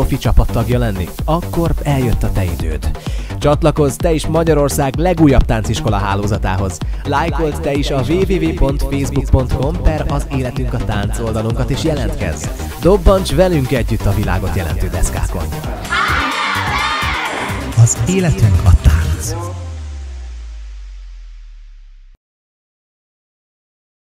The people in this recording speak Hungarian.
profi csapattagja lenni? Akkor eljött a te időd. Csatlakozz te is Magyarország legújabb tánciskola hálózatához. Lájkold te is a www.facebook.com/az életünk a tánc oldalunkat és jelentkezz. Dobbancs velünk együtt a világot jelentő deszkákon. Az életünk a tánc.